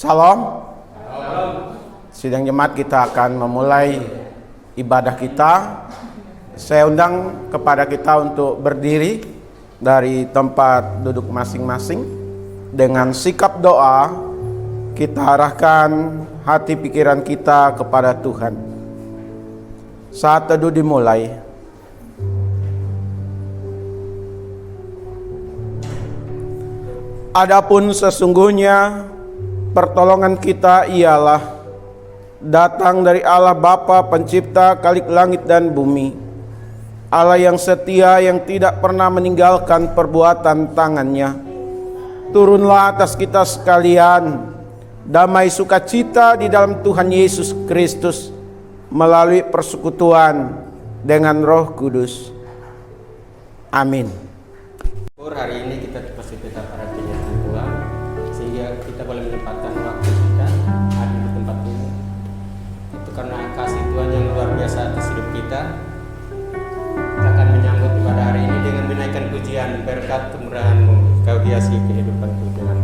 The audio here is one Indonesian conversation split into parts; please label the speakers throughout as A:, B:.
A: Salam. Sidang jemaat, kita akan memulai ibadah kita. Saya undang kepada kita untuk berdiri dari tempat duduk masing-masing. Dengan sikap doa, kita arahkan hati pikiran kita kepada Tuhan. Saat teduh dimulai. Adapun sesungguhnya pertolongan kita ialah datang dari Allah Bapa Pencipta Khalik langit dan bumi, Allah yang setia, yang tidak pernah meninggalkan perbuatan tangannya. Turunlah atas kita sekalian damai sukacita di dalam Tuhan Yesus Kristus melalui persekutuan dengan Roh Kudus. Amin.
B: Hari ini kita pasti tetap para penyanyi pulang, sehingga kita boleh menempatkan waktu kita ada di tempat ini. Itu karena kasih Tuhan yang luar biasa atas hidup kita. Kita akan menyambut pada hari ini dengan menaikkan pujian, berkat kemurahan-Mu. Kau hiasi kehidupanku dengan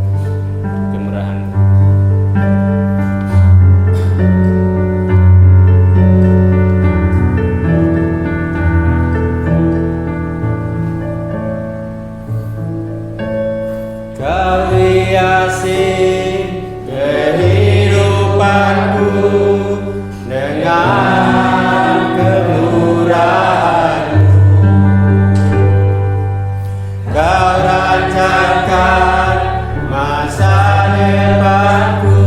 B: kemurahan-Mu. Kau hiasi kehidupanku dengan kemurahan-Mu. Kau rancangan masa depanku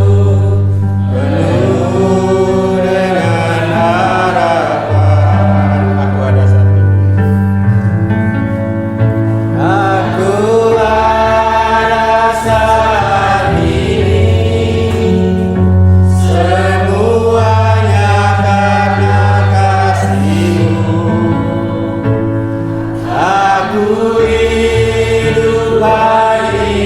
B: penuh dengan harapan. Aku ada saat ini. Aku ada saat ini, semuanya karena kasih-Mu. Aku hidup hari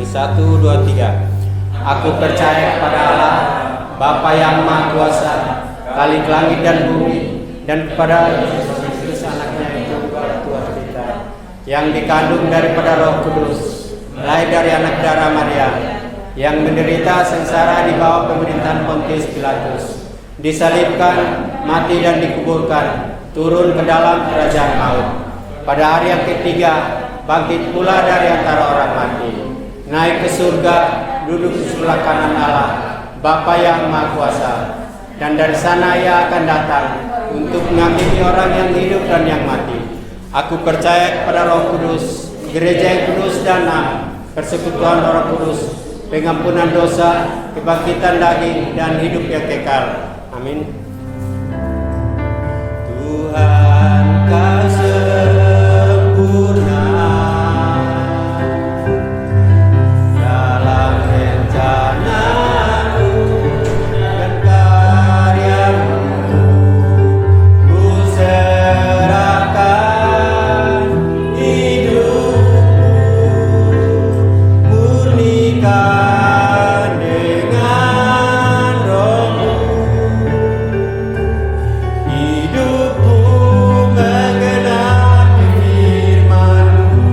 B: ulangi 1, 2, 3. Aku percaya kepada Allah, Bapa yang Maha Kuasa, Khalik langit dan bumi, dan kepada Yesus Kristus anaknya yang Tuhan kita, yang dikandung daripada Roh Kudus, lahir dari anak darah Maria, yang menderita sengsara di bawah pemerintahan Pontius Pilatus, disalibkan, mati dan dikuburkan, turun ke dalam kerajaan maut. Pada hari yang ketiga, bangkit pula dari antara orang mati, naik ke surga, duduk di sebelah kanan Allah, Bapa yang Maha Kuasa, dan dari sana Ia akan datang untuk mengambil orang yang hidup dan yang mati. Aku percaya kepada Roh Kudus, gereja yang kudus dan am, persekutuan Roh Kudus, pengampunan dosa, kebangkitan daging, dan hidup yang kekal. Amin. Tuhan Kau sempurna dalam rencana-Mu dan karya-Mu. Ku serahkan hidupku, murnikan dengan Roh-Mu. Hidupku menggenapi firman-Mu,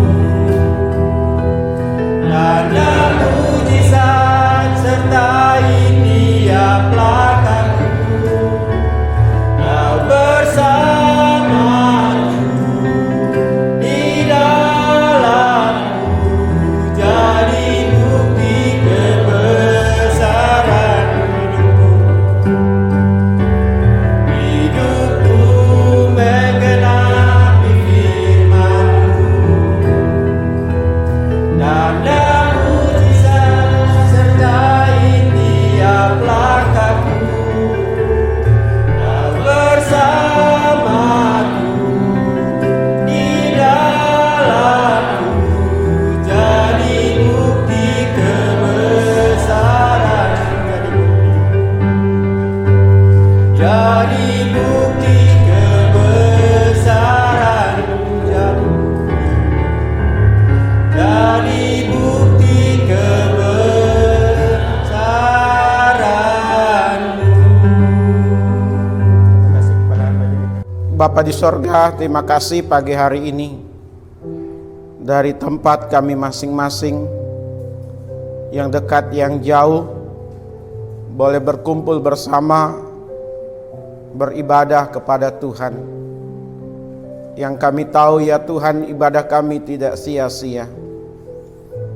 B: tanda mujizat sertai tiap langkahku. Kau bersamaku di dalamku, jadi bukti kebesaran hidupku. Hidupku menggenapi firman-Mu, tanda mujizat sertai tiap langkahku. Kau bersamaku di dalamku, jadi bukti kebesaran. Jadi bukti kebesaran-Mu, jadi bukti kebesaran-Mu.
A: Bapa di sorga, terima kasih pagi hari ini dari tempat kami masing-masing, yang dekat yang jauh, boleh berkumpul bersama, beribadah kepada Tuhan. Yang kami tahu ya Tuhan, ibadah kami tidak sia-sia.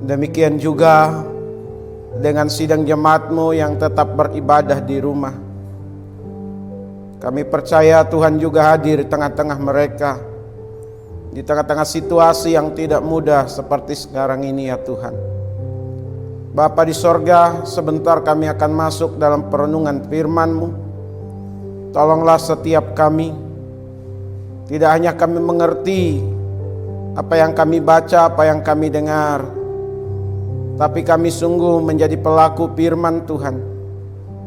A: Demikian juga dengan sidang jemaat-Mu yang tetap beribadah di rumah. Kami percaya Tuhan juga hadir di tengah-tengah mereka, di tengah-tengah situasi yang tidak mudah seperti sekarang ini ya Tuhan. Bapa di sorga, sebentar kami akan masuk dalam perenungan firman-Mu. Tolonglah setiap kami, tidak hanya kami mengerti apa yang kami baca, apa yang kami dengar, tapi kami sungguh menjadi pelaku firman Tuhan.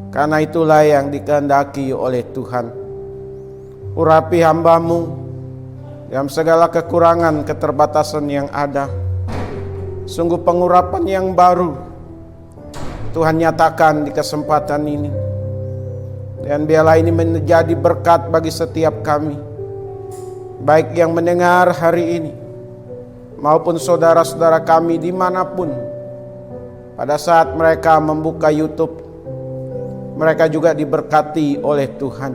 A: Karena itulah yang dikehendaki oleh Tuhan. Urapi hamba-Mu dalam segala kekurangan, keterbatasan yang ada. Sungguh pengurapan yang baru Tuhan nyatakan di kesempatan ini. Dan biarlah ini menjadi berkat bagi setiap kami, baik yang mendengar hari ini maupun saudara-saudara kami dimanapun. Pada saat mereka membuka YouTube, mereka juga diberkati oleh Tuhan.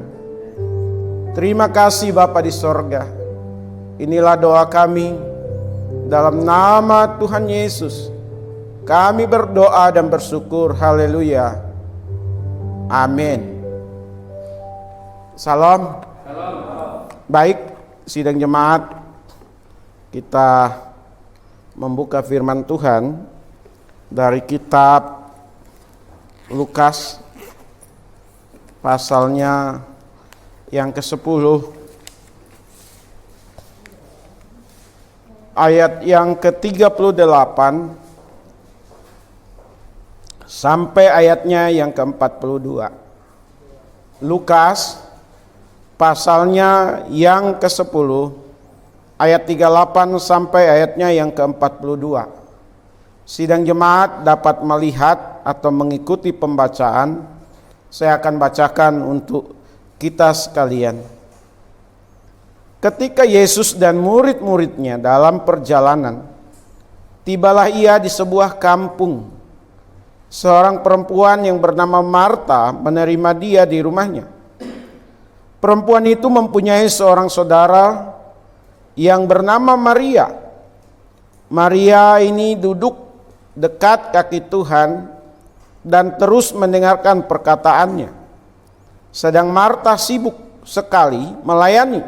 A: Terima kasih Bapa di sorga. Inilah doa kami dalam nama Tuhan Yesus. Kami berdoa dan bersyukur. Haleluya. Amin. Salam. Baik, sidang jemaat, kita membuka firman Tuhan dari kitab Lukas pasalnya yang ke-10 ayat yang ke-38 sampai ayatnya yang ke-42. Lukas pasalnya yang ke-10 ayat 38 sampai ayatnya yang ke-42. sidang jemaat dapat melihat atau mengikuti pembacaan. Saya akan bacakan untuk kita sekalian. Ketika Yesus dan murid-muridnya dalam perjalanan, tibalah ia di sebuah kampung. Seorang perempuan yang bernama Marta menerima dia di rumahnya. Perempuan itu mempunyai seorang saudara yang bernama Maria. Maria ini duduk dekat kaki Tuhan dan terus mendengarkan perkataannya. Sedang Marta sibuk sekali melayani.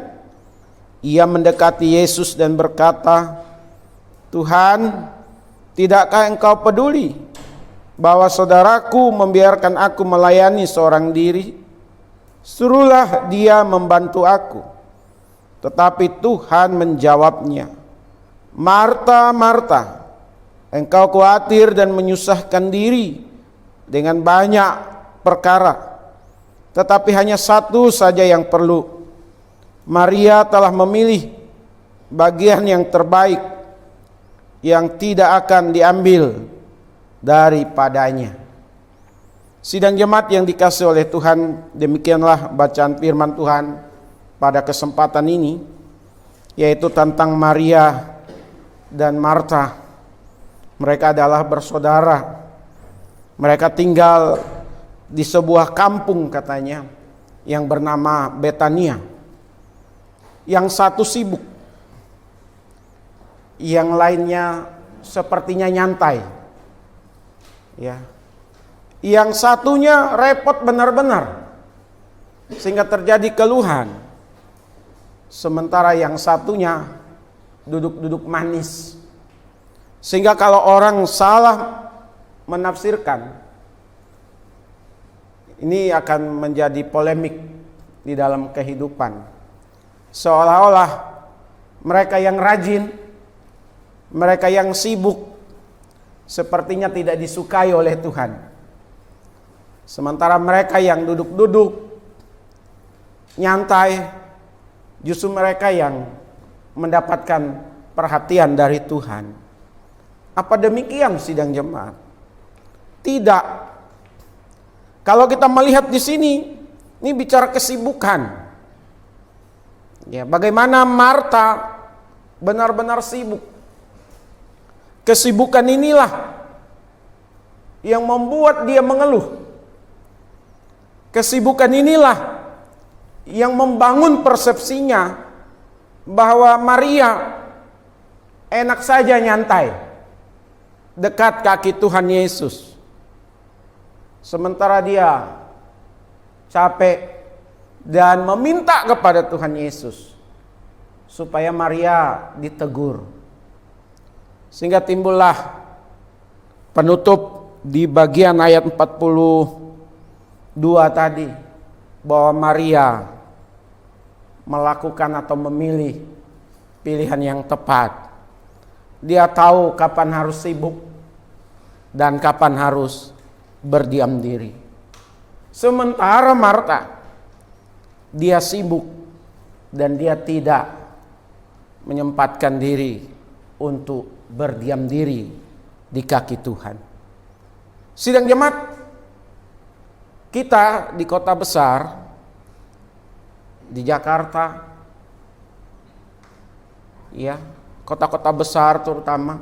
A: Ia mendekati Yesus dan berkata, "Tuhan, tidakkah engkau peduli bahwa saudaraku membiarkan aku melayani seorang diri? Suruhlah dia membantu aku." Tetapi Tuhan menjawabnya, "Marta, Marta, engkau khawatir dan menyusahkan diri dengan banyak perkara, tetapi hanya satu saja yang perlu. Maria telah memilih bagian yang terbaik, yang tidak akan diambil daripadanya." Sidang jemaat yang dikasihi oleh Tuhan, demikianlah bacaan firman Tuhan pada kesempatan ini, yaitu tentang Maria dan Marta. Mereka adalah bersaudara. Mereka tinggal di sebuah kampung katanya yang bernama Betania. Yang satu sibuk, yang lainnya sepertinya nyantai. Ya. Yang satunya repot benar-benar sehingga terjadi keluhan. Sementara yang satunya duduk-duduk manis. Sehingga kalau orang salah menafsirkan, ini akan menjadi polemik di dalam kehidupan. Seolah-olah mereka yang rajin, mereka yang sibuk, sepertinya tidak disukai oleh Tuhan. Sementara mereka yang duduk-duduk, nyantai, justru mereka yang mendapatkan perhatian dari Tuhan. Apa demikian sidang jemaat? Tidak. Kalau kita melihat di sini, ini bicara kesibukan. Ya, bagaimana Marta benar-benar sibuk. Kesibukan inilah yang membuat dia mengeluh. Kesibukan inilah yang membangun persepsinya bahwa Maria enak saja nyantai dekat kaki Tuhan Yesus. Sementara dia capek dan meminta kepada Tuhan Yesus supaya Maria ditegur. Sehingga timbullah penutup di bagian ayat 42 tadi, bahwa Maria melakukan atau memilih pilihan yang tepat. Dia tahu kapan harus sibuk dan kapan harus berdiam diri. Sementara Marta, dia sibuk dan dia tidak menyempatkan diri untuk berdiam diri di kaki Tuhan. Sidang jemaat, kita di kota besar, di Jakarta, ya, kota-kota besar terutama,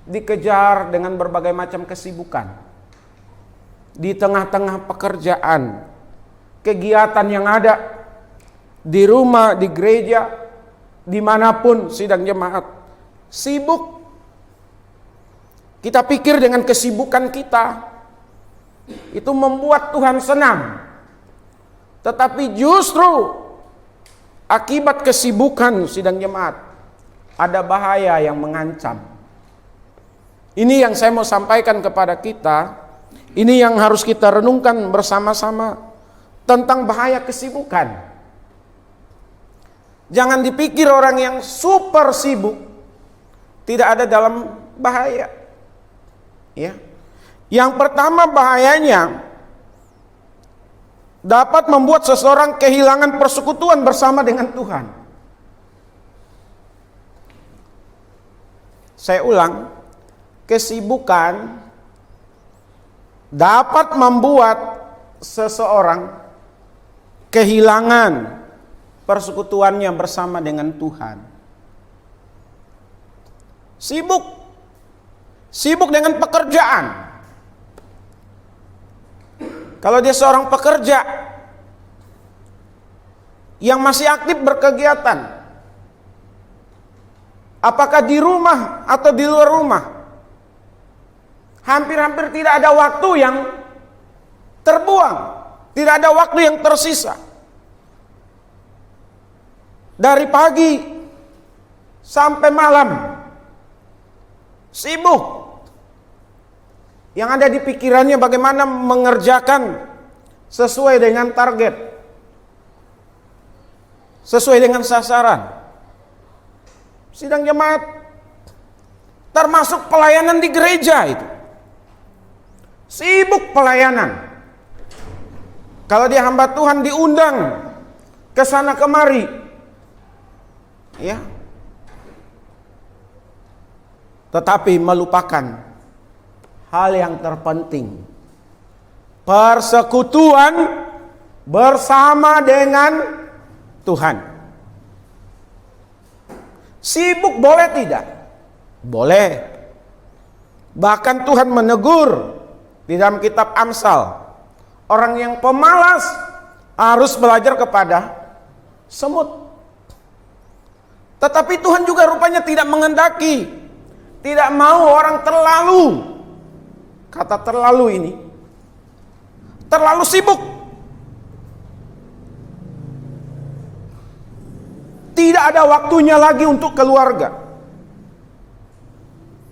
A: dikejar dengan berbagai macam kesibukan. Di tengah-tengah pekerjaan, kegiatan yang ada di rumah, di gereja, dimanapun sidang jemaat, sibuk. Kita pikir dengan kesibukan kita itu membuat Tuhan senang, tetapi justru akibat kesibukan sidang jemaat ada bahaya yang mengancam. Ini yang saya mau sampaikan kepada kita. Ini yang harus kita renungkan bersama-sama tentang bahaya kesibukan. Jangan dipikir orang yang super sibuk tidak ada dalam bahaya. Ya. Yang pertama bahayanya dapat membuat seseorang kehilangan persekutuan bersama dengan Tuhan. Saya ulang, kesibukan dapat membuat seseorang kehilangan persekutuannya bersama dengan Tuhan. Sibuk dengan pekerjaan. Kalau dia seorang pekerja yang masih aktif berkegiatan, apakah di rumah atau di luar rumah, hampir-hampir tidak ada waktu yang terbuang, tidak ada waktu yang tersisa. Dari pagi sampai malam sibuk. Yang ada di pikirannya bagaimana mengerjakan sesuai dengan target, sesuai dengan sasaran. Sidang jemaat, termasuk pelayanan di gereja itu. Sibuk pelayanan. Kalau dia hamba Tuhan diundang ke sana kemari, ya. Tetapi melupakan hal yang terpenting, persekutuan bersama dengan Tuhan. Sibuk boleh tidak? Boleh. Bahkan Tuhan menegur di dalam kitab Amsal, orang yang pemalas harus belajar kepada semut. Tetapi Tuhan juga rupanya tidak mengendaki, tidak mau orang terlalu, kata terlalu ini, terlalu sibuk. Tidak ada waktunya lagi untuk keluarga.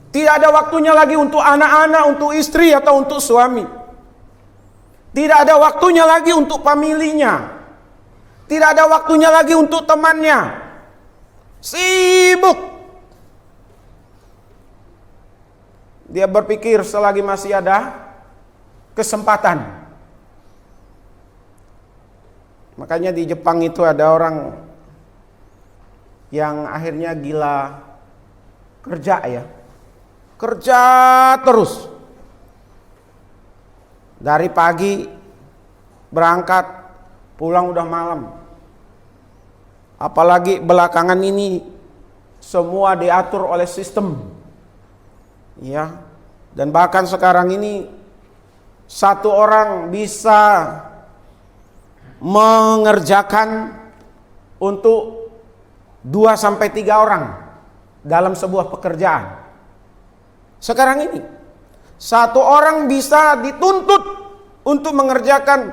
A: Tidak ada waktunya lagi untuk anak-anak, untuk istri atau untuk suami. Tidak ada waktunya lagi untuk familinya. Tidak ada waktunya lagi untuk temannya. Sibuk. Dia berpikir selagi masih ada kesempatan. Makanya di Jepang itu ada orang yang akhirnya gila kerja ya. Kerja terus. Dari pagi berangkat, pulang udah malam. Apalagi belakangan ini semua diatur oleh sistem. Ya. Dan bahkan sekarang ini satu orang bisa mengerjakan untuk 2-3 orang dalam sebuah pekerjaan. Sekarang ini satu orang bisa dituntut untuk mengerjakan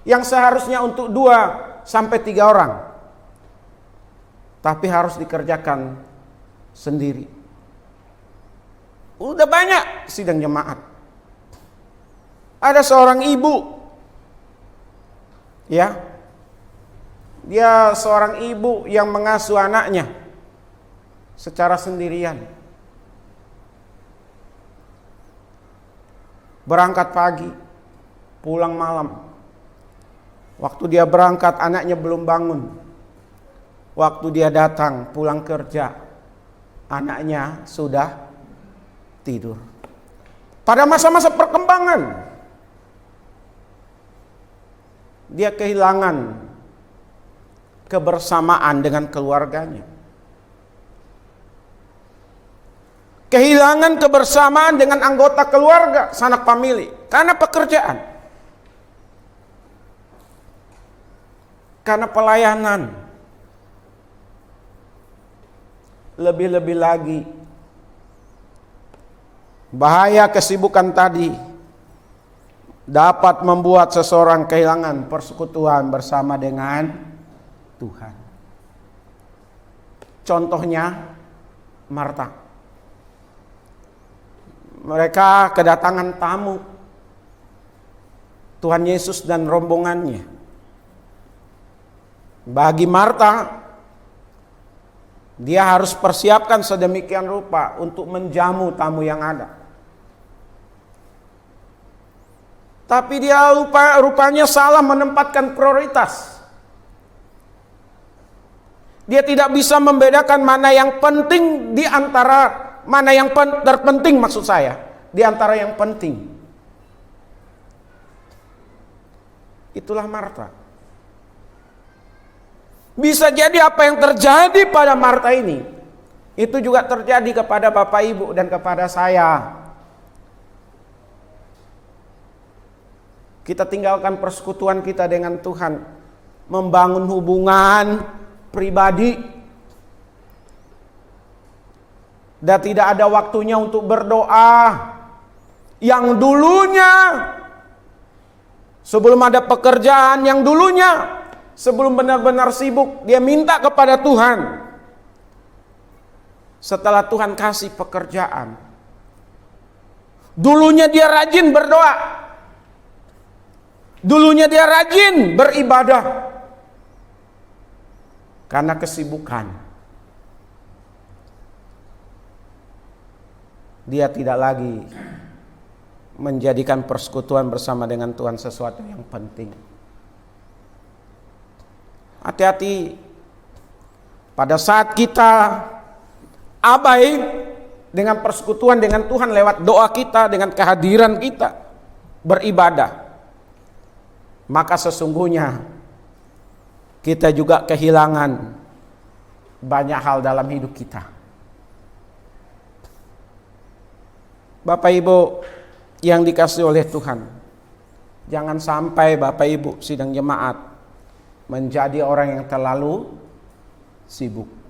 A: yang seharusnya untuk 2-3 orang, tapi harus dikerjakan sendiri. Udah banyak sidang jemaat. Ada seorang ibu, ya, dia seorang ibu yang mengasuh anaknya secara sendirian. Berangkat pagi, pulang malam. Waktu dia berangkat, anaknya belum bangun. Waktu dia datang, pulang kerja, anaknya sudah tidur. Pada masa-masa perkembangan, dia kehilangan kebersamaan dengan keluarganya. Kehilangan kebersamaan dengan anggota keluarga, sanak famili, karena pekerjaan. Karena pelayanan. Lebih-lebih lagi, bahaya kesibukan tadi dapat membuat seseorang kehilangan persekutuan bersama dengan Tuhan. Contohnya Marta. Mereka kedatangan tamu, Tuhan Yesus dan rombongannya. Bagi Marta, dia harus persiapkan sedemikian rupa untuk menjamu tamu yang ada. Tapi dia rupanya salah menempatkan prioritas. Dia tidak bisa membedakan mana yang penting di antara Mana yang terpenting maksud saya? Di antara yang penting. Itulah Marta. Bisa jadi apa yang terjadi pada Marta ini, itu juga terjadi kepada Bapak Ibu dan kepada saya. Kita tinggalkan persekutuan kita dengan Tuhan, membangun hubungan pribadi, dan tidak ada waktunya untuk berdoa. Yang dulunya sebelum ada pekerjaan, yang dulunya sebelum benar-benar sibuk, dia minta kepada Tuhan. Setelah Tuhan kasih pekerjaan, dulunya dia rajin berdoa, dulunya dia rajin beribadah. Karena kesibukan, dia tidak lagi menjadikan persekutuan bersama dengan Tuhan sesuatu yang penting. Hati-hati pada saat kita abai dengan persekutuan dengan Tuhan lewat doa kita, dengan kehadiran kita beribadah, maka sesungguhnya kita juga kehilangan banyak hal dalam hidup kita. Bapak Ibu yang dikasihi oleh Tuhan, jangan sampai Bapak Ibu sidang jemaat menjadi orang yang terlalu sibuk.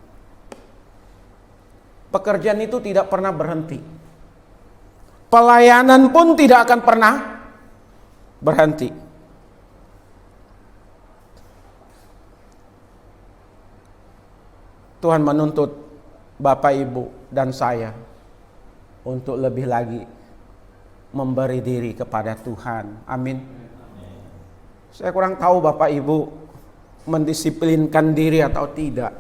A: Pekerjaan itu tidak pernah berhenti. Pelayanan pun tidak akan pernah berhenti. Tuhan menuntut Bapak Ibu dan saya untuk lebih lagi memberi diri kepada Tuhan. Amin. Saya kurang tahu Bapak Ibu mendisiplinkan diri atau tidak,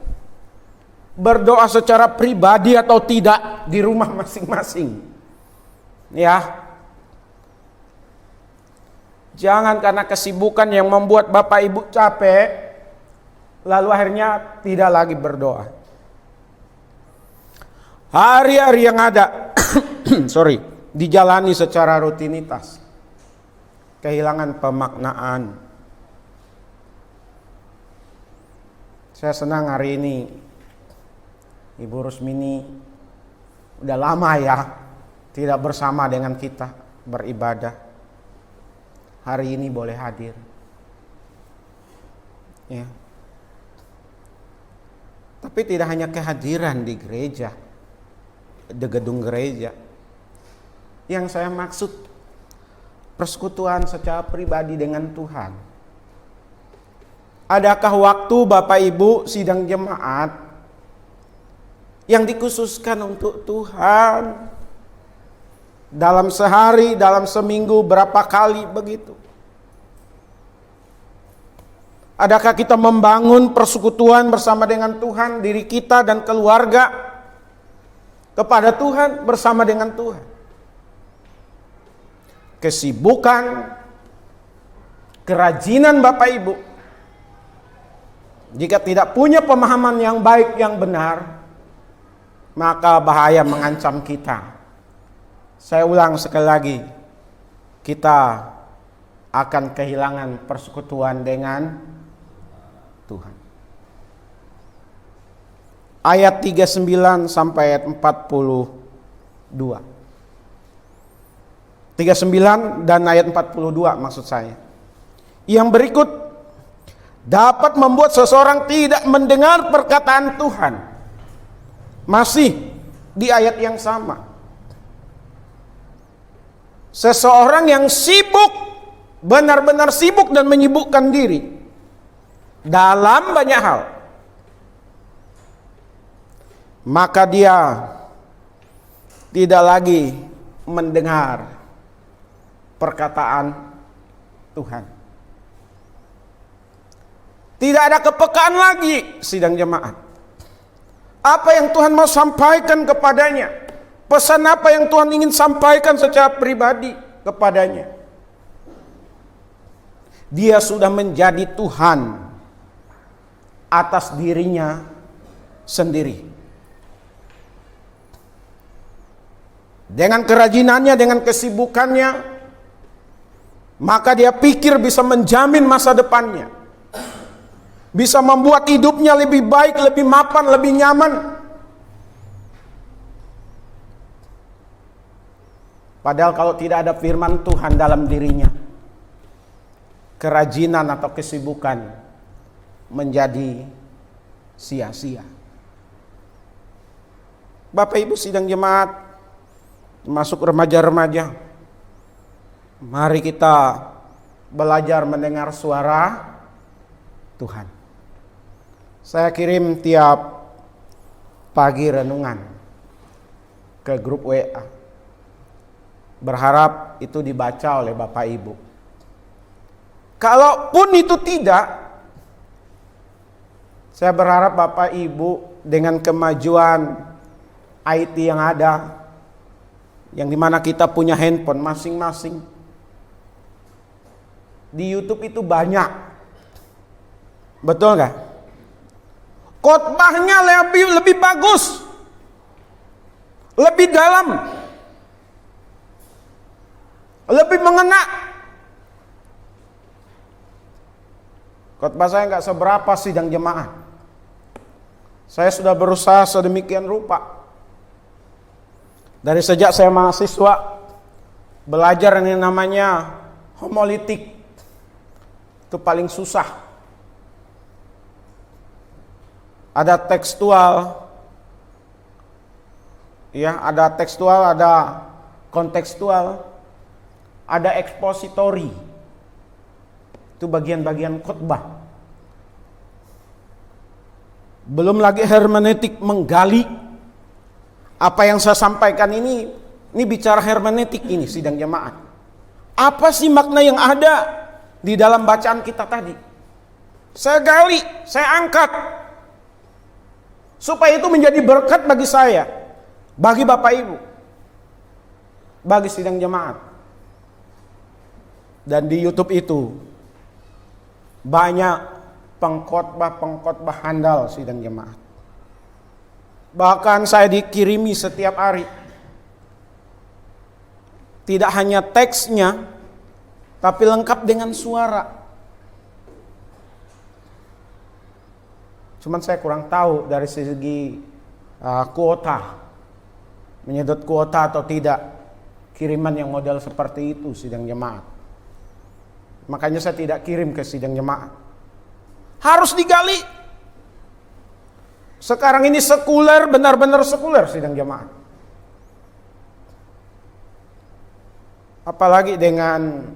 A: berdoa secara pribadi atau tidak di rumah masing-masing. Ya, jangan karena kesibukan yang membuat Bapak Ibu capek, lalu akhirnya tidak lagi berdoa. Hari-hari yang ada dijalani secara rutinitas, kehilangan pemaknaan. Saya senang hari ini Ibu Rusmini udah lama ya tidak bersama dengan kita beribadah. Hari ini boleh hadir. Ya. Tapi tidak hanya kehadiran di gereja, di gedung gereja. Yang saya maksud persekutuan secara pribadi dengan Tuhan. Adakah waktu Bapak Ibu sidang jemaat yang dikhususkan untuk Tuhan? Dalam sehari, dalam seminggu, berapa kali begitu? Adakah kita membangun persekutuan bersama dengan Tuhan, diri kita dan keluarga kepada Tuhan, bersama dengan Tuhan? Kesibukan, kerajinan Bapak Ibu, jika tidak punya pemahaman yang baik, yang benar, maka bahaya mengancam kita. Saya ulang sekali lagi, kita akan kehilangan persekutuan dengan Tuhan. Ayat 39 sampai ayat 42. 39 dan ayat 42 maksud saya. Yang berikut dapat membuat seseorang tidak mendengar perkataan Tuhan. Masih di ayat yang sama. Seseorang yang sibuk, benar-benar sibuk dan menyibukkan diri dalam banyak hal, maka dia tidak lagi mendengar perkataan Tuhan. Tidak ada kepekaan lagi sidang jemaat. Apa yang Tuhan mau sampaikan kepadanya, pesan apa yang Tuhan ingin sampaikan secara pribadi kepadanya. Dia sudah menjadi Tuhan atas dirinya sendiri. dengan kerajinannya, dengan kesibukannya, maka dia pikir bisa menjamin masa depannya, bisa membuat hidupnya lebih baik, lebih mapan, lebih nyaman. Padahal kalau tidak ada firman Tuhan dalam dirinya, kerajinan atau kesibukan menjadi sia-sia. Bapak Ibu sidang jemaat, masuk remaja-remaja, mari kita belajar mendengar suara Tuhan. Saya kirim tiap pagi renungan ke grup WA. Berharap itu dibaca oleh Bapak Ibu. Kalaupun itu tidak, saya berharap Bapak Ibu dengan kemajuan IT yang ada, yang dimana kita punya handphone masing-masing, di YouTube itu banyak, betul nggak? Khotbahnya lebih bagus, lebih dalam, lebih mengena. Khotbah saya nggak seberapa sidang jemaat. Saya sudah berusaha sedemikian rupa. Dari sejak saya mahasiswa, belajar yang namanya homiletik. Itu paling susah. Ada tekstual, ya, ada tekstual, ada kontekstual, ada ekspositori. Itu bagian-bagian khotbah. Belum lagi hermeneutik, menggali apa yang saya sampaikan ini bicara hermeneutik ini sidang jemaat. Apa sih makna yang ada di dalam bacaan kita tadi? Saya gali, saya angkat, supaya itu menjadi berkat bagi saya, bagi Bapak Ibu, bagi sidang jemaat. Dan di YouTube itu banyak pengkhotbah handal sidang jemaat. Bahkan saya dikirimi setiap hari. Tidak hanya teksnya, tapi lengkap dengan suara. Cuman saya kurang tahu dari segi kuota, menyedot kuota atau tidak kiriman yang model seperti itu sidang jemaat. Makanya saya tidak kirim ke sidang jemaat. Harus digali. Sekarang ini sekuler, benar-benar sekuler sidang jemaat. Apalagi dengan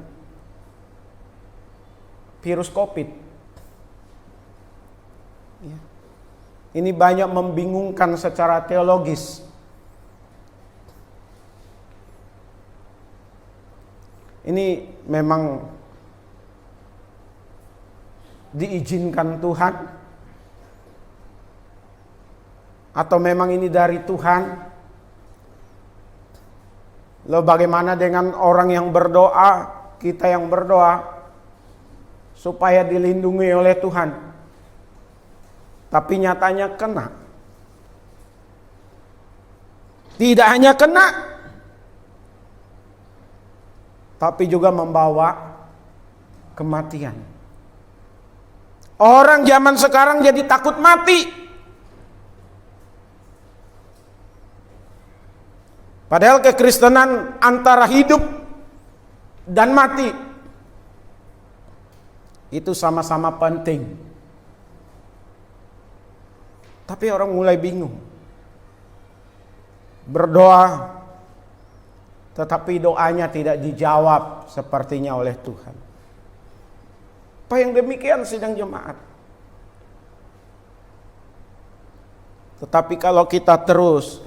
A: virus COVID. Ya. Ini banyak membingungkan secara teologis. Ini memang diizinkan Tuhan? Atau memang ini dari Tuhan? Lalu bagaimana dengan orang yang berdoa, kita yang berdoa supaya dilindungi oleh Tuhan, tapi nyatanya kena? Tidak hanya kena, tapi juga membawa kematian. Orang zaman sekarang jadi takut mati. Padahal kekristenan antara hidup dan mati itu sama-sama penting. Tapi orang mulai bingung. Berdoa, tetapi doanya tidak dijawab sepertinya oleh Tuhan. Apa yang demikian sidang jemaat? Tetapi kalau kita terus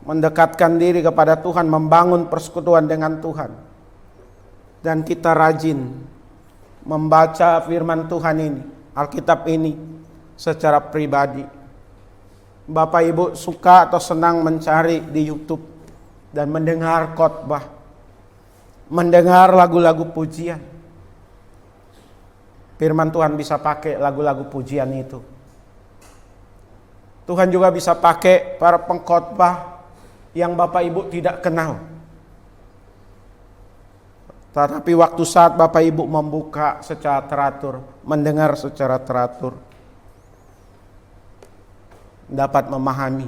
A: mendekatkan diri kepada Tuhan, membangun persekutuan dengan Tuhan, dan kita rajin membaca firman Tuhan ini, Alkitab ini secara pribadi. Bapak Ibu suka atau senang mencari di YouTube dan mendengar khotbah, mendengar lagu-lagu pujian. Firman Tuhan bisa pakai lagu-lagu pujian itu. Tuhan juga bisa pakai para pengkhotbah yang Bapak Ibu tidak kenal. Tetapi waktu saat Bapak Ibu membuka secara teratur, mendengar secara teratur, dapat memahami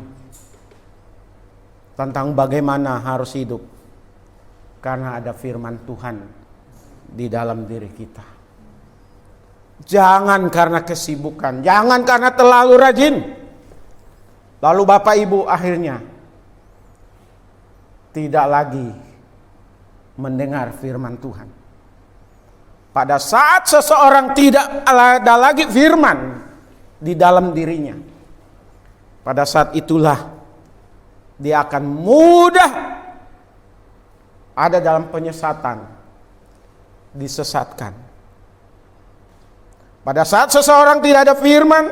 A: tentang bagaimana harus hidup. Karena ada firman Tuhan di dalam diri kita. Jangan karena kesibukan, jangan karena terlalu rajin. Lalu Bapak Ibu akhirnya tidak lagi mendengar firman Tuhan. Pada saat seseorang tidak ada lagi firman di dalam dirinya, pada saat itulah dia akan mudah ada dalam penyesatan, disesatkan. Pada saat seseorang tidak ada firman,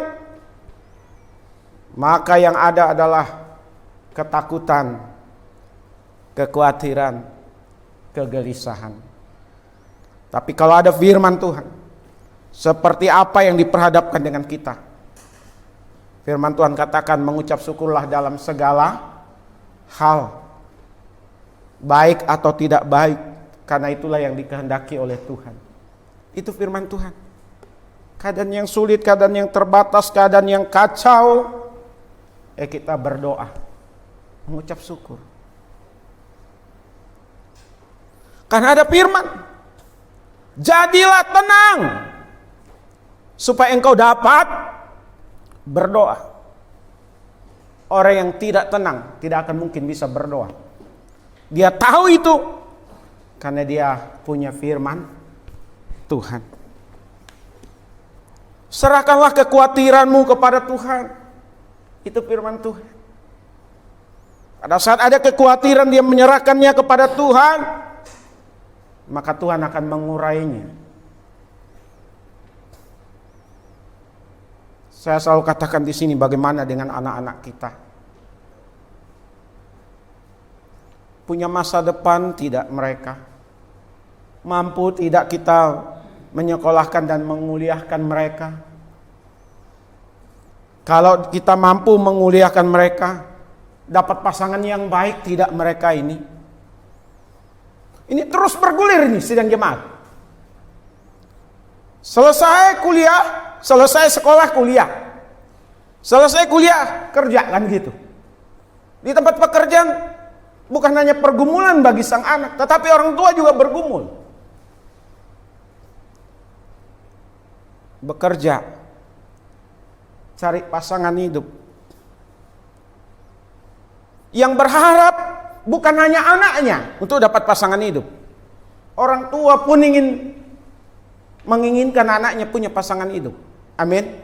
A: maka yang ada adalah ketakutan, kekhawatiran, kegelisahan. Tapi kalau ada firman Tuhan, seperti apa yang diperhadapkan dengan kita? Firman Tuhan katakan mengucap syukurlah dalam segala hal, baik atau tidak baik, karena itulah yang dikehendaki oleh Tuhan. Itu firman Tuhan. Keadaan yang sulit, keadaan yang terbatas, keadaan yang kacau, kita berdoa, mengucap syukur. Karena ada firman. Jadilah tenang supaya engkau dapat berdoa. Orang yang tidak tenang tidak akan mungkin bisa berdoa. Dia tahu itu karena dia punya firman Tuhan. Serahkanlah kekhawatiranmu kepada Tuhan. Itu firman Tuhan. Pada saat ada kekhawatiran dia menyerahkannya kepada Tuhan, maka Tuhan akan mengurainya. Saya selalu katakan di sini bagaimana dengan anak-anak kita. Punya masa depan tidak mereka? Mampu tidak kita menyekolahkan dan menguliahkan mereka? Kalau kita mampu menguliahkan mereka, dapat pasangan yang baik tidak mereka ini? Ini terus bergulir ini sidang jemaat. Selesai kuliah, selesai sekolah kuliah. Selesai kuliah, kerja kan gitu. Di tempat pekerjaan bukan hanya pergumulan bagi sang anak, tetapi orang tua juga bergumul. Bekerja, cari pasangan hidup. Yang berharap bukan hanya anaknya untuk dapat pasangan hidup. Orang tua pun menginginkan anaknya punya pasangan hidup. Amin.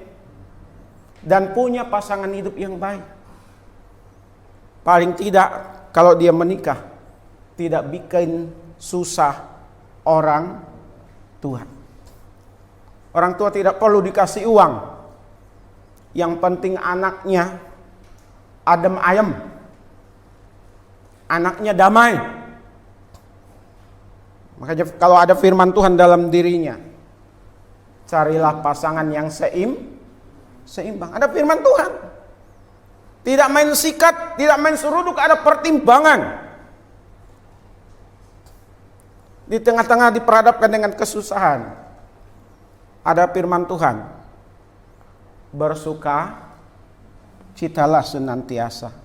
A: Dan punya pasangan hidup yang baik. Paling tidak kalau dia menikah tidak bikin susah orang tua. Orang tua tidak perlu dikasih uang. Yang penting anaknya adem ayem. Anaknya damai. Makanya kalau ada firman Tuhan dalam dirinya, carilah pasangan yang seimbang. Ada firman Tuhan. Tidak main sikat, tidak main seruduk, ada pertimbangan. Di tengah-tengah diperhadapkan dengan kesusahan, ada firman Tuhan. Bersuka citalah senantiasa.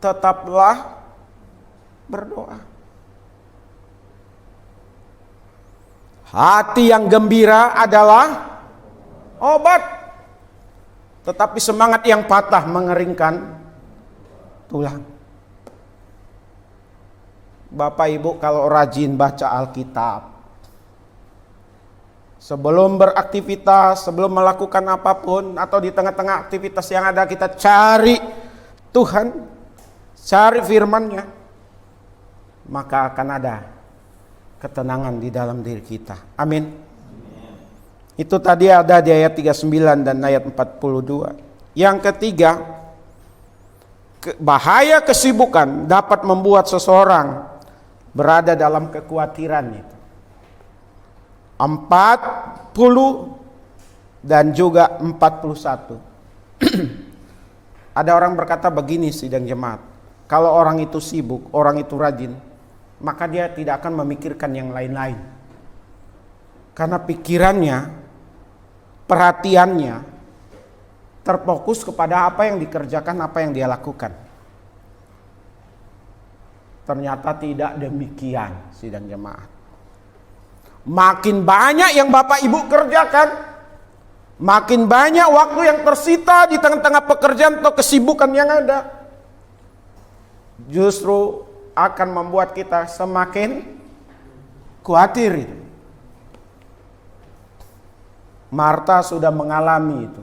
A: Tetaplah berdoa. Hati yang gembira adalah obat. Tetapi semangat yang patah mengeringkan tulang. Bapak Ibu kalau rajin baca Alkitab, sebelum beraktivitas, sebelum melakukan apapun, atau di tengah-tengah aktivitas yang ada, kita cari Tuhan, cari firman-Nya, maka akan ada ketenangan di dalam diri kita. Amin. Itu tadi ada di ayat 39 dan ayat 42. Yang ketiga, bahaya kesibukan dapat membuat seseorang berada dalam kekhawatiran itu. 40 dan juga 41. Ada orang berkata begini sidang jemaat, Kalau orang itu sibuk, orang itu rajin, maka dia tidak akan memikirkan yang lain-lain. Karena pikirannya, perhatiannya terfokus kepada apa yang dikerjakan, apa yang dia lakukan. Ternyata tidak demikian, sidang jemaat. Makin banyak yang Bapak Ibu kerjakan, makin banyak waktu yang tersita di tengah-tengah pekerjaan atau kesibukan yang ada, justru akan membuat kita semakin khawatir itu. Marta sudah mengalami itu.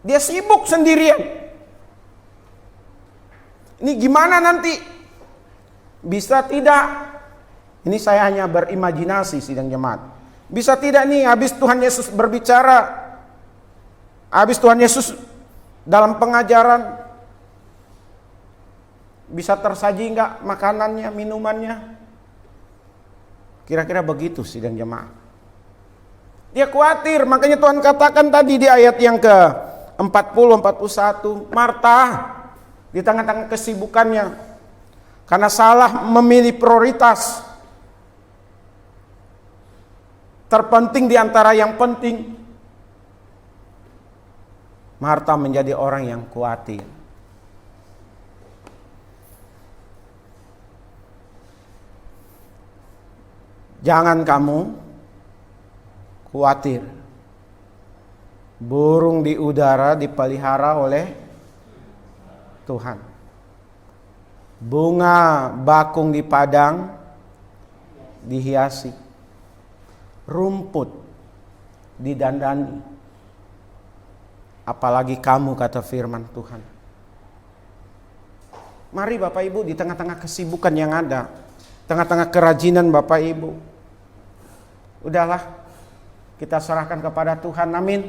A: Dia sibuk sendirian. Ini gimana nanti? Bisa tidak? Ini saya hanya berimajinasi, sidang jemaat. Bisa tidak nih habis Tuhan Yesus berbicara, habis Tuhan Yesus dalam pengajaran, bisa tersaji enggak makanannya, minumannya? Kira-kira begitu, sidang jemaat. Dia khawatir, makanya Tuhan katakan tadi di ayat yang ke-40-41, Marta di tengah-tengah kesibukannya, karena salah memilih prioritas, terpenting di antara yang penting, Marta menjadi orang yang khawatir. Jangan kamu khawatir. Burung di udara dipelihara oleh Tuhan. Bunga bakung di padang dihiasi. Rumput didandani. Apalagi kamu, kata firman Tuhan. Mari Bapak Ibu, di tengah-tengah kesibukan yang ada, tengah-tengah kerajinan Bapak Ibu, udahlah kita serahkan kepada Tuhan. Amin.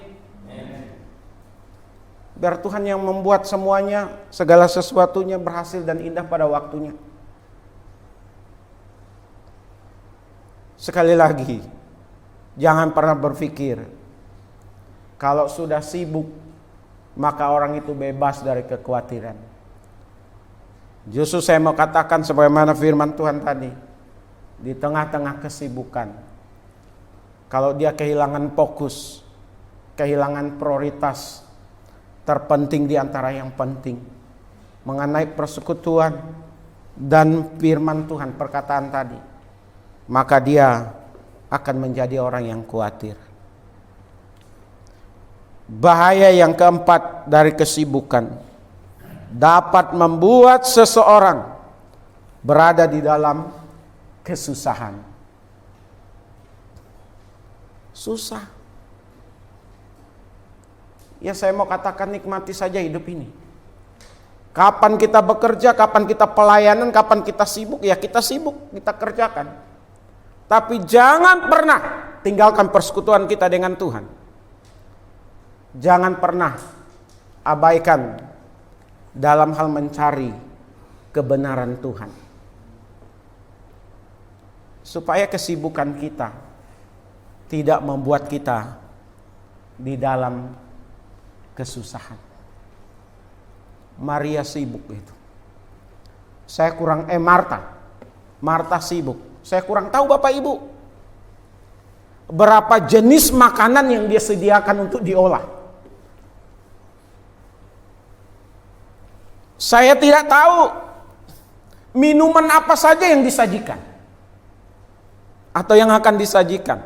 A: Biar Tuhan yang membuat semuanya, segala sesuatunya berhasil dan indah pada waktunya. Sekali lagi, jangan pernah berpikir kalau sudah sibuk maka orang itu bebas dari kekhawatiran. Justru saya mau katakan sebagaimana firman Tuhan tadi, di tengah-tengah kesibukan, kalau dia kehilangan fokus, kehilangan prioritas terpenting di antara yang penting mengenai persekutuan dan firman Tuhan, perkataan tadi, maka dia akan menjadi orang yang khawatir. Bahaya yang keempat dari kesibukan, dapat membuat seseorang berada di dalam kesusahan. Susah. Ya saya mau katakan, nikmati saja hidup ini. Kapan kita bekerja, kapan kita pelayanan, kapan kita sibuk, ya kita sibuk, kita kerjakan. Tapi jangan pernah tinggalkan persekutuan kita dengan Tuhan. Jangan pernah abaikan dalam hal mencari kebenaran Tuhan. Supaya kesibukan kita tidak membuat kita di dalam kesusahan. Maria sibuk itu. Marta sibuk. Saya kurang tahu Bapak Ibu berapa jenis makanan yang dia sediakan untuk diolah. Saya tidak tahu minuman apa saja yang disajikan atau yang akan disajikan.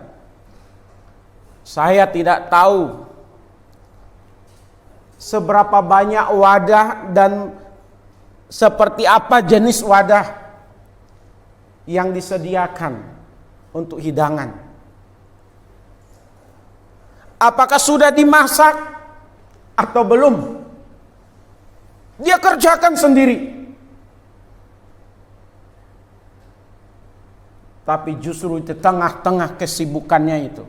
A: Saya tidak tahu seberapa banyak wadah dan seperti apa jenis wadah yang disediakan untuk hidangan. Apakah sudah dimasak atau belum? Dia kerjakan sendiri. Tapi justru di tengah-tengah kesibukannya itu,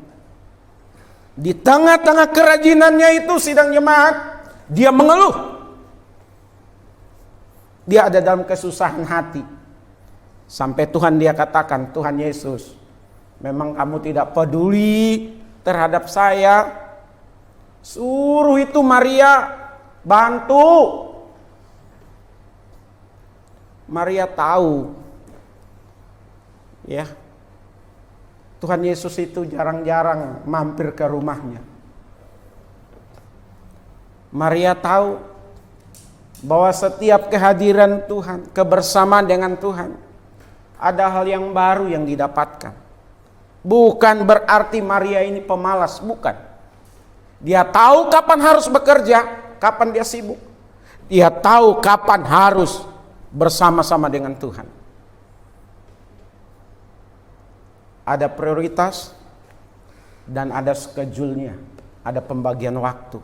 A: di tengah-tengah kerajinannya itu, sidang jemaat, dia mengeluh. Dia ada dalam kesusahan hati. Sampai Tuhan dia katakan, Tuhan Yesus, memang kamu tidak peduli terhadap saya. Suruh itu Maria bantu. Maria tahu, ya, Tuhan Yesus itu jarang-jarang mampir ke rumahnya. Maria tahu bahwa setiap kehadiran Tuhan, kebersamaan dengan Tuhan, ada hal yang baru yang didapatkan. Bukan berarti Maria ini pemalas, bukan. Dia tahu kapan harus bekerja, kapan dia sibuk. Dia tahu kapan harus bersama-sama dengan Tuhan. Ada prioritas dan ada schedule-nya, ada pembagian waktu.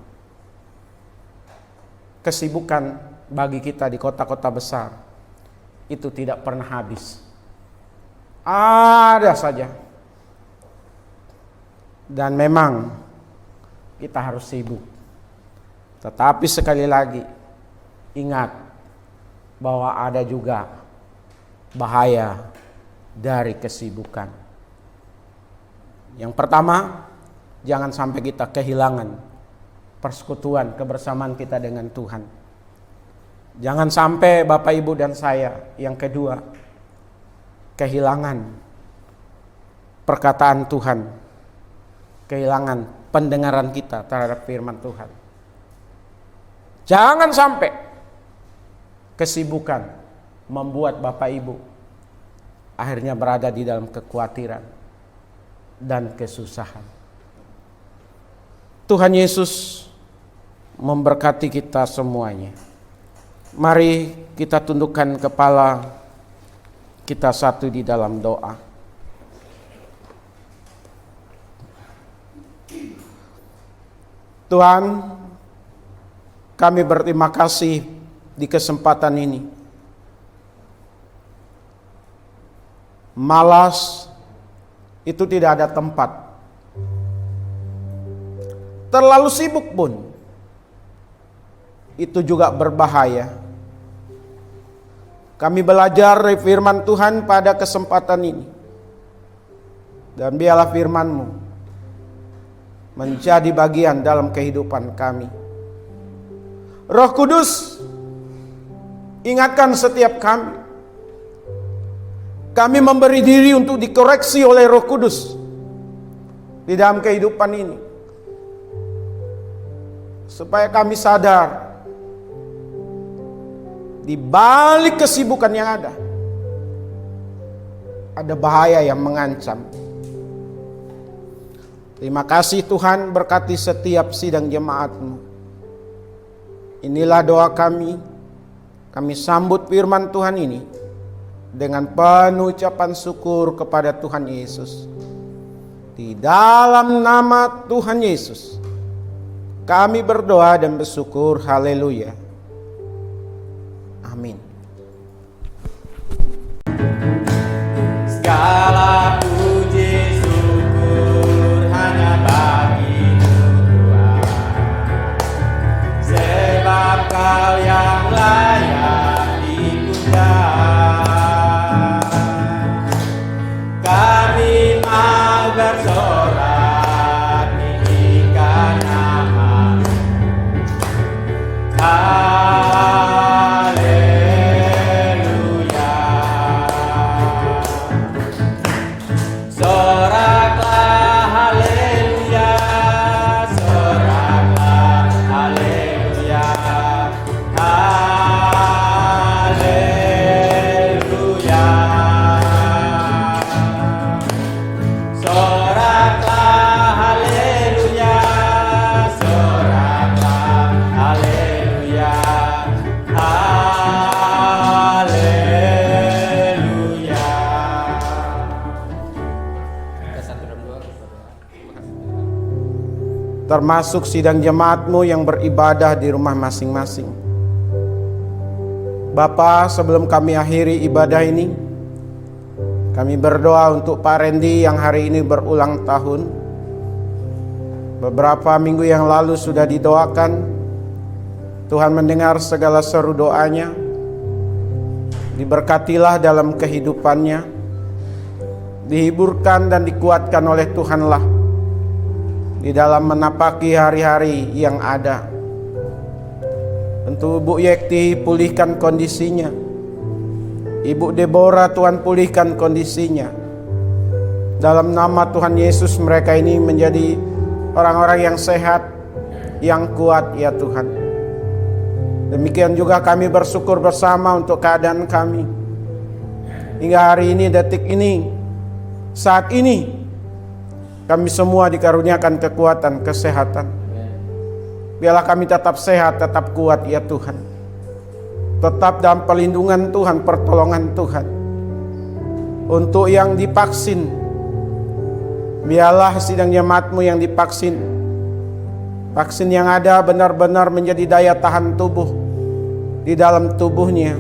A: Kesibukan bagi kita di kota-kota besar itu tidak pernah habis. Ada saja. Dan memang kita harus sibuk. Tetapi sekali lagi, ingat bahwa ada juga bahaya dari kesibukan. Yang pertama, jangan sampai kita kehilangan persekutuan, kebersamaan kita dengan Tuhan. Jangan sampai Bapak, Ibu, dan saya, yang kedua, kehilangan perkataan Tuhan, kehilangan pendengaran kita terhadap firman Tuhan. Jangan sampai kesibukan membuat Bapak Ibu akhirnya berada di dalam kekhawatiran dan kesusahan. Tuhan Yesus memberkati kita semuanya. Mari kita tundukkan kepala kita satu di dalam doa. Tuhan, kami berterima kasih di kesempatan ini. Malas itu tidak ada tempat. Terlalu sibuk pun itu juga berbahaya. Kami belajar dari firman Tuhan pada kesempatan ini. Dan biarlah firman-Mu menjadi bagian dalam kehidupan kami. Roh Kudus, ingatkan setiap kami. Kami memberi diri untuk dikoreksi oleh Roh Kudus di dalam kehidupan ini. Supaya kami sadar di balik kesibukan yang ada bahaya yang mengancam. Terima kasih Tuhan, berkati setiap sidang jemaat-Mu. Inilah doa kami. Kami sambut firman Tuhan ini dengan penuh ucapan syukur kepada Tuhan Yesus. Di dalam nama Tuhan Yesus kami berdoa dan bersyukur. Haleluya. Amin.
B: Segala puji syukur hanya bagi Tuhan, sebab Kau yang layak dipuja. Kami mau bersorak meninggikan nama-Mu.
A: Termasuk sidang jemaat-Mu yang beribadah di rumah masing-masing. Bapa, sebelum kami akhiri ibadah ini, kami berdoa untuk Pak Randy yang hari ini berulang tahun. Beberapa minggu yang lalu sudah didoakan. Tuhan mendengar segala seru doanya. Diberkatilah dalam kehidupannya. Dihiburkan dan dikuatkan oleh Tuhanlah di dalam menapaki hari-hari yang ada. Untuk Bu Yekti, pulihkan kondisinya. Ibu Deborah, Tuhan pulihkan kondisinya. Dalam nama Tuhan Yesus, mereka ini menjadi orang-orang yang sehat, yang kuat ya Tuhan. Demikian juga kami bersyukur bersama untuk keadaan kami. Hingga hari ini, detik ini, saat ini, kami semua dikaruniakan kekuatan, kesehatan. Biarlah kami tetap sehat, tetap kuat ya Tuhan. Tetap dalam perlindungan Tuhan, pertolongan Tuhan. Untuk yang divaksin, biarlah sidang jemaat-Mu yang divaksin, vaksin yang ada benar-benar menjadi daya tahan tubuh di dalam tubuhnya,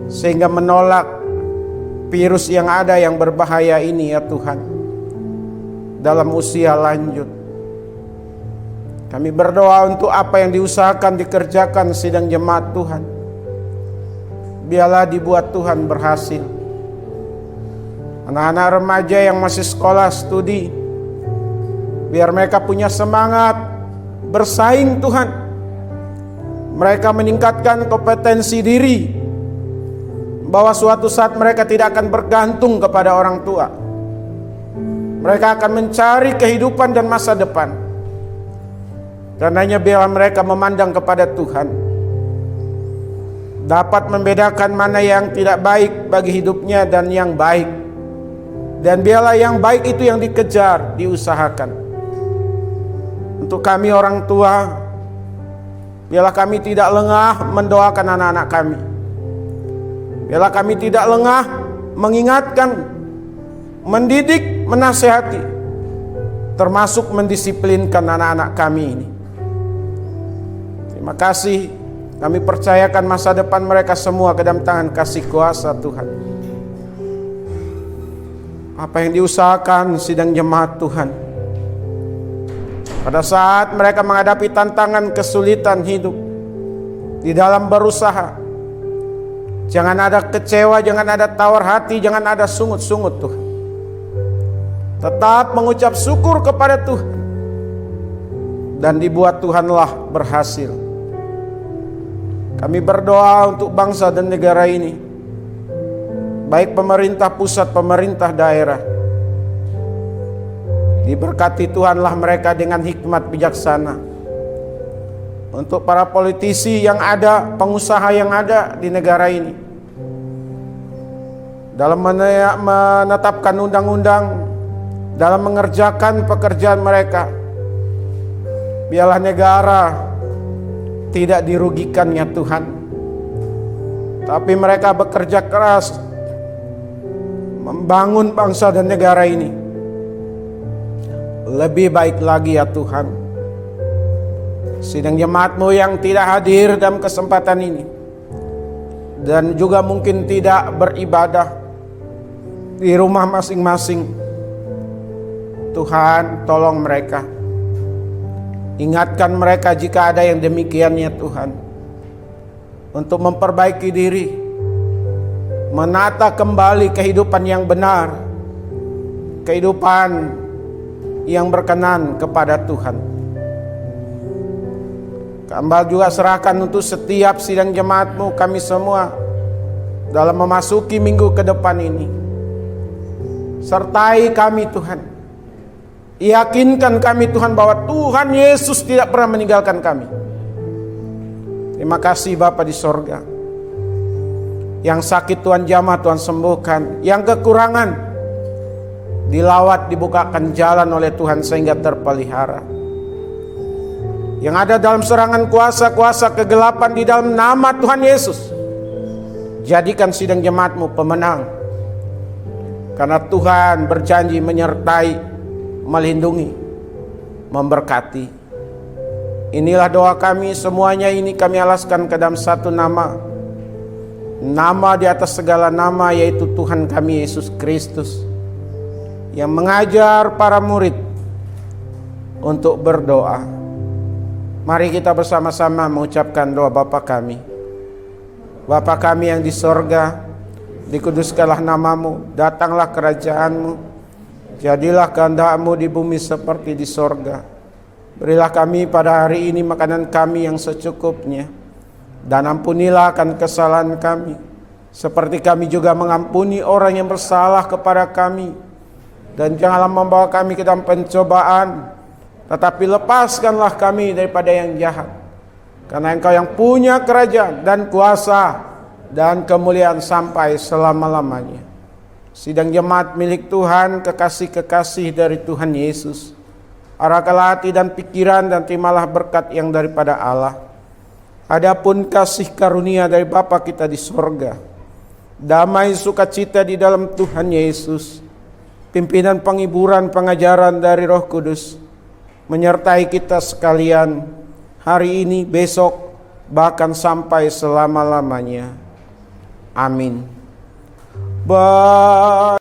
A: sehingga menolak virus yang ada yang berbahaya ini ya Tuhan, dalam usia lanjut. Kami berdoa untuk apa yang diusahakan dikerjakan sidang jemaat Tuhan, biarlah dibuat Tuhan berhasil. Anak-anak remaja yang masih sekolah studi, biar mereka punya semangat bersaing Tuhan. Mereka meningkatkan kompetensi diri, bahwa suatu saat mereka tidak akan bergantung kepada orang tua. Mereka akan mencari kehidupan dan masa depan. Karenanya biarlah mereka memandang kepada Tuhan, dapat membedakan mana yang tidak baik bagi hidupnya dan yang baik. Dan biarlah yang baik itu yang dikejar, diusahakan. Untuk kami orang tua, biarlah kami tidak lengah mendoakan anak-anak kami. Biarlah kami tidak lengah mengingatkan, mendidik, menasihati, termasuk mendisiplinkan anak-anak kami ini. Terima kasih. Kami percayakan masa depan mereka semua ke dalam tangan kasih kuasa Tuhan. Apa yang diusahakan sidang jemaat Tuhan, pada saat mereka menghadapi tantangan kesulitan hidup di dalam berusaha, jangan ada kecewa, jangan ada tawar hati, jangan ada sungut-sungut Tuhan. Tetap mengucap syukur kepada Tuhan, dan dibuat Tuhanlah berhasil. Kami berdoa untuk bangsa dan negara ini, baik pemerintah pusat, pemerintah daerah. Diberkati Tuhanlah mereka dengan hikmat bijaksana. Untuk para politisi yang ada, pengusaha yang ada di negara ini, dalam menetapkan undang-undang, dalam mengerjakan pekerjaan mereka, biarlah negara tidak dirugikannya Tuhan, tapi mereka bekerja keras membangun bangsa dan negara ini lebih baik lagi ya Tuhan. Sidang jemaat-Mu yang tidak hadir dalam kesempatan ini, dan juga mungkin tidak beribadah di rumah masing-masing, Tuhan tolong mereka. Ingatkan mereka jika ada yang demikiannya Tuhan, untuk memperbaiki diri, menata kembali kehidupan yang benar, kehidupan yang berkenan kepada Tuhan. Hamba juga serahkan untuk setiap sidang jemaat-Mu, kami semua dalam memasuki minggu ke depan ini. Sertai kami Tuhan. Yakinkan kami Tuhan bahwa Tuhan Yesus tidak pernah meninggalkan kami. Terima kasih Bapa di sorga. Yang sakit Tuhan jamah, Tuhan sembuhkan. Yang kekurangan dilawat, dibukakan jalan oleh Tuhan sehingga terpelihara. Yang ada dalam serangan kuasa-kuasa kegelapan, di dalam nama Tuhan Yesus, jadikan sidang jemaat-Mu pemenang. Karena Tuhan berjanji menyertai, melindungi, memberkati. Inilah doa kami, semuanya ini kami alaskan ke dalam satu nama, nama di atas segala nama, yaitu Tuhan kami Yesus Kristus, yang mengajar para murid untuk berdoa. Mari kita bersama-sama mengucapkan doa Bapa kami. Bapa kami yang di sorga, dikuduskanlah namamu, datanglah kerajaan-Mu, jadilah kehendak-Mu di bumi seperti di sorga. Berilah kami pada hari ini makanan kami yang secukupnya, dan ampunilah akan kesalahan kami, seperti kami juga mengampuni orang yang bersalah kepada kami. Dan janganlah membawa kami ke dalam pencobaan, tetapi lepaskanlah kami daripada yang jahat. Karena Engkau yang punya kerajaan dan kuasa dan kemuliaan sampai selama-lamanya. Sidang jemaat milik Tuhan, kekasih-kekasih dari Tuhan Yesus, arahkanlah hati dan pikiran dan terimalah berkat yang daripada Allah. Adapun kasih karunia dari Bapa kita di sorga, damai sukacita di dalam Tuhan Yesus, pimpinan penghiburan pengajaran dari Roh Kudus, menyertai kita sekalian hari ini, besok, bahkan sampai selama-lamanya. Amin. Bapa